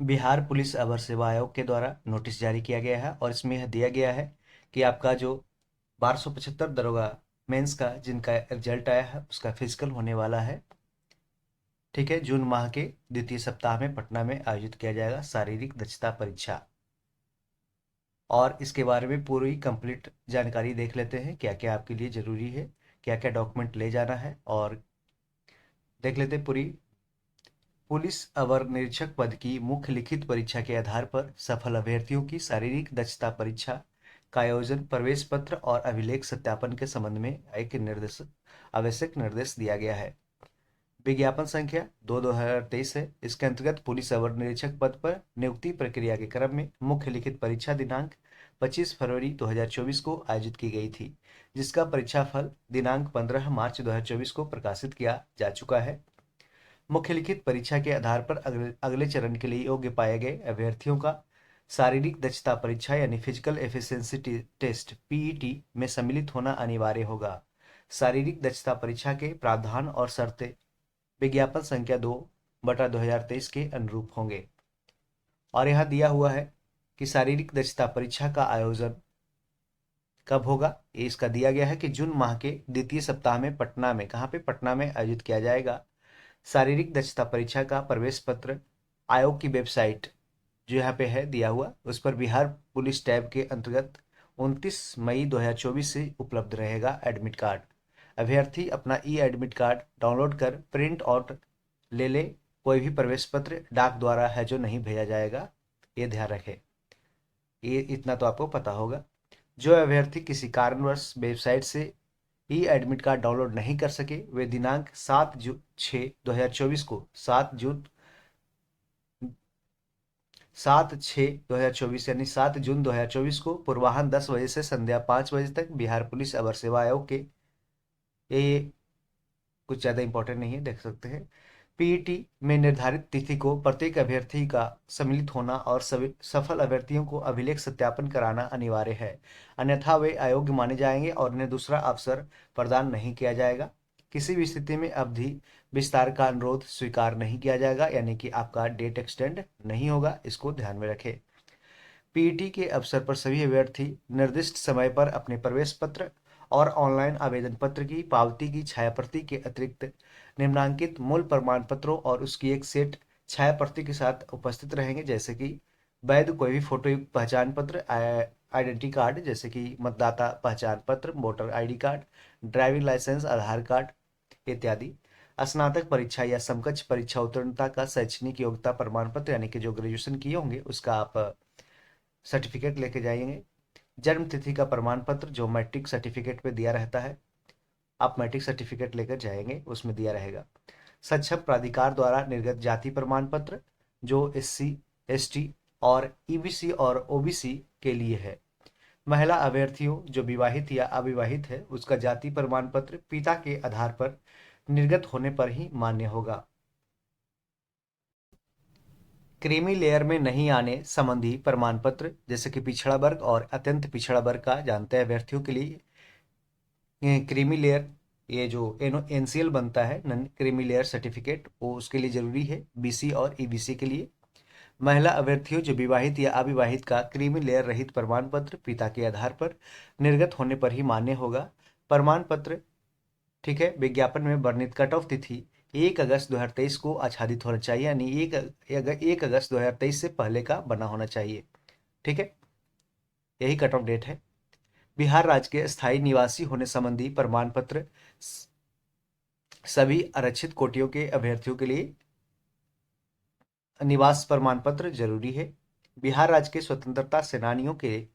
Bihar police अवर सेवा आयोग के द्वारा नोटिस जारी किया गया है और इसमें यह दिया गया है कि आपका जो 1275 दरोगा मेंस का जिनका रिजल्ट आया है उसका फिजिकल होने वाला है। ठीक है, जून माह के द्वितीय सप्ताह में पटना में आयोजित किया जाएगा शारीरिक दक्षता परीक्षा। और इसके बारे में पूरी कंप्लीट जानकारी देख लेते हैं, क्या क्या आपके लिए जरूरी है, क्या क्या डॉक्यूमेंट ले जाना है, और देख लेते हैं पूरी। पुलिस अवर निरीक्षक पद की मुख्य लिखित परीक्षा के आधार पर सफल अभ्यर्थियों की शारीरिक दक्षता परीक्षा का आयोजन प्रवेश पत्र और अभिलेख सत्यापन के संबंध में एक निर्देश आवश्यक निर्देश दिया गया है। विज्ञापन संख्या 2/2023 है। इसके अंतर्गत पुलिस अवर निरीक्षक पद पर नियुक्ति प्रक्रिया के क्रम में मुख्य लिखित परीक्षा दिनांक 25 फरवरी 2024 को आयोजित की गई थी, जिसका परीक्षा फल दिनांक 15 मार्च 2024 को प्रकाशित किया जा चुका है। मुख्य लिखित परीक्षा के आधार पर अगले चरण के लिए योग्य पाए गए अभ्यर्थियों का शारीरिक दक्षता परीक्षा यानी फिजिकल एफिशिएंसी टेस्ट पीईटी में सम्मिलित होना अनिवार्य होगा। शारीरिक दक्षता परीक्षा के प्रावधान और शर्तें विज्ञापन संख्या 2/2023 के अनुरूप होंगे। और यहाँ दिया हुआ है कि शारीरिक दक्षता परीक्षा का आयोजन कब होगा। ये इसका दिया गया है कि जून माह के द्वितीय सप्ताह में पटना में, कहाँ पे, पटना में आयोजित किया जाएगा। शारीरिक दक्षता परीक्षा का प्रवेश पत्र आयोग की वेबसाइट जो यहाँ पे है दिया हुआ, उस पर बिहार पुलिस टैब के अंतर्गत 29 मई 2024 से उपलब्ध रहेगा एडमिट कार्ड। अभ्यर्थी अपना ई एडमिट कार्ड डाउनलोड कर प्रिंट आउट ले ले। कोई भी प्रवेश पत्र डाक द्वारा है जो नहीं भेजा जाएगा, ये ध्यान रखें। ये इतना तो आपको पता होगा। जो अभ्यर्थी किसी कारणवश वेबसाइट से ई एडमिट कार्ड डाउनलोड नहीं कर सके, वे दिनांक 7/6/2024 को 7/6/2024 यानी 7 जून 2024 को पूर्वाह्न 10 बजे से संध्या 5 बजे तक बिहार पुलिस अवर सेवा आयोग के, ये कुछ ज़्यादा इंपॉर्टेंट नहीं है, देख सकते हैं, पीईटी में निर्धारित तिथि को प्रत्येक अभ्यर्थी का सम्मिलित होना और सभी सफल अभ्यर्थियों को अभिलेख सत्यापन कराना अनिवार्य है। अन्यथा वे अयोग्य माने जाएंगे और उन्हें दूसरा अवसर प्रदान नहीं किया जाएगा। किसी भी स्थिति में अवधि विस्तार का अनुरोध स्वीकार नहीं किया जाएगा, यानी कि आपका डेट एक्सटेंड नहीं होगा, इसको ध्यान में रखें। पीईटी के अवसर पर सभी अभ्यर्थी निर्दिष्ट समय पर अपने प्रवेश पत्र और ऑनलाइन आवेदन पत्र की पावती की छायाप्रति के अतिरिक्त निम्नांकित मूल प्रमाण पत्रों और उसकी एक सेट छायाप्रति के साथ उपस्थित रहेंगे, जैसे कि वैध कोई भी फोटोयुक्त पहचान पत्र, आइडेंटिटी कार्ड जैसे कि मतदाता पहचान पत्र, voter ID card, driving licence, Aadhaar card इत्यादि। स्नातक परीक्षा या समकक्ष परीक्षा उत्तीर्णता का शैक्षणिक योग्यता प्रमाण पत्र यानी कि जो ग्रेजुएशन किए होंगे उसका आप सर्टिफिकेट लेके जाएंगे। जन्म तिथि का प्रमाण पत्र जो मैट्रिक सर्टिफिकेट में दिया रहता है, आप मैट्रिक सर्टिफिकेट लेकर जाएंगे, उसमें दिया रहेगा। सक्षम प्राधिकार द्वारा निर्गत जाति प्रमाण पत्र जो एससी एसटी और ईबीसी और ओबीसी के लिए है। महिला अभ्यर्थियों जो विवाहित या अविवाहित है उसका जाति प्रमाण पत्र पिता के आधार पर निर्गत होने पर ही मान्य होगा। क्रीमी लेयर में नहीं आने संबंधी प्रमाण पत्र जैसे कि पिछड़ा वर्ग और अत्यंत पिछड़ा वर्ग का जानते हैं अभ्यर्थियों के लिए क्रीमी लेयर, ये जो एनसीएल बनता है नॉन क्रीमी लेयर सर्टिफिकेट, वो उसके लिए जरूरी है बीसी और ईबीसी के लिए। महिला अभ्यर्थियों जो विवाहित या अविवाहित का क्रीमी लेयर रहित प्रमाण पत्र पिता के आधार पर निर्गत होने पर ही मान्य होगा। प्रमाण पत्र, ठीक है, विज्ञापन में वर्णित कट ऑफ तिथि 1 अगस्त 2023 को आच्छादित होना चाहिए, यानी 1 अगस्त 2023 से पहले का बना होना चाहिए। ठीक है, यही कट ऑफ डेट है। बिहार राज्य के स्थायी निवासी होने संबंधी प्रमाण पत्र सभी आरक्षित कोटियों के अभ्यर्थियों के लिए निवास प्रमाण पत्र जरूरी है। बिहार राज्य के स्वतंत्रता सेनानियों के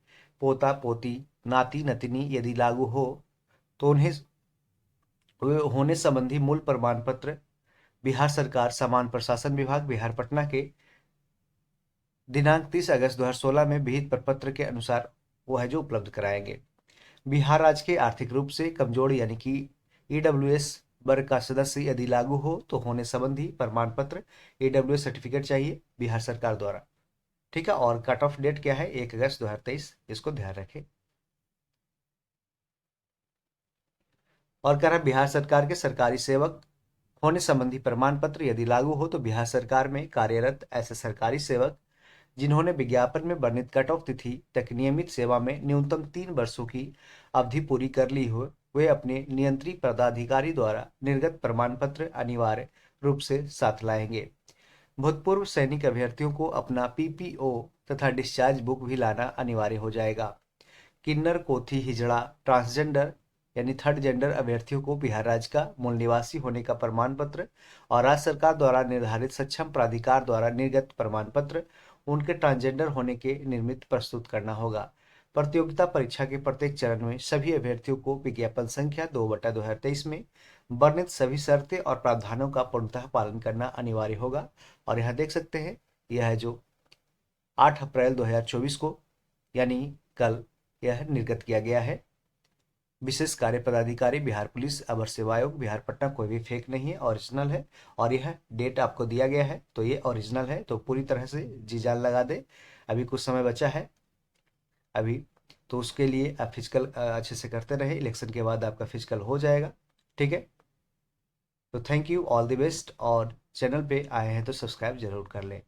पोता पोती नाती नतिनी यदि लागू हो तो उन्हें होने संबंधी मूल प्रमाण पत्र बिहार सरकार समान प्रशासन विभाग बिहार पटना के दिनांक 30 अगस्त 2016 में विहित प्रपत्र के अनुसार वो है जो उपलब्ध कराएंगे। बिहार राज्य के आर्थिक रूप से कमजोर यानी कि ईडब्ल्यूएस वर्ग का सदस्य यदि लागू हो तो होने संबंधी प्रमाण पत्र ईडब्ल्यूएस सर्टिफिकेट चाहिए बिहार सरकार द्वारा। ठीक है, और कट ऑफ डेट क्या है, 1 अगस्त 2023, इसको ध्यान रखें। और कह रहा है बिहार सरकार के सरकारी सेवक होने संबंधी प्रमाण पत्र यदि लागू हो तो बिहार सरकार में कार्यरत ऐसे सरकारी सेवक जिन्होंने विज्ञापन में वर्णित कट ऑफ तिथि तक नियमित सेवा में न्यूनतम 3 वर्षों की अवधि पूरी कर ली हो, वे अपने नियंत्री पदाधिकारी द्वारा निर्गत प्रमाण पत्र अनिवार्य रूप से साथ लाएंगे। भूतपूर्व सैनिक अभ्यर्थियों को अपना पीपीओ तथा डिस्चार्ज बुक भी लाना अनिवार्य हो जाएगा। किन्नर, कोथी, हिजड़ा, ट्रांसजेंडर यानी थर्ड जेंडर अभ्यर्थियों को बिहार राज्य का मूल निवासी होने का प्रमाण पत्र और राज्य सरकार द्वारा निर्धारित सक्षम प्राधिकार द्वारा निर्गत प्रमाण पत्र उनके ट्रांसजेंडर होने के निर्मित प्रस्तुत करना होगा। प्रतियोगिता परीक्षा के प्रत्येक चरण में सभी अभ्यर्थियों को विज्ञापन संख्या 2/2023 में वर्णित सभी शर्तें और प्रावधानों का पूर्णतः पालन करना अनिवार्य होगा। और यहाँ देख सकते हैं, यह है जो 8 अप्रैल 2024 को यानी कल यह निर्गत किया गया है। विशेष कार्य पदाधिकारी बिहार पुलिस अवर सेवा आयोग बिहार पटना, कोई भी फेक नहीं है, ओरिजिनल है। और यह डेट आपको दिया गया है तो ये ओरिजिनल है, तो पूरी तरह से जी जान लगा दे। अभी कुछ समय बचा है अभी, तो उसके लिए आप फिजिकल अच्छे से करते रहे। इलेक्शन के बाद आपका फिजिकल हो जाएगा, ठीक है। तो thank you, all the best. और चैनल पे आए हैं तो सब्सक्राइब जरूर कर लें।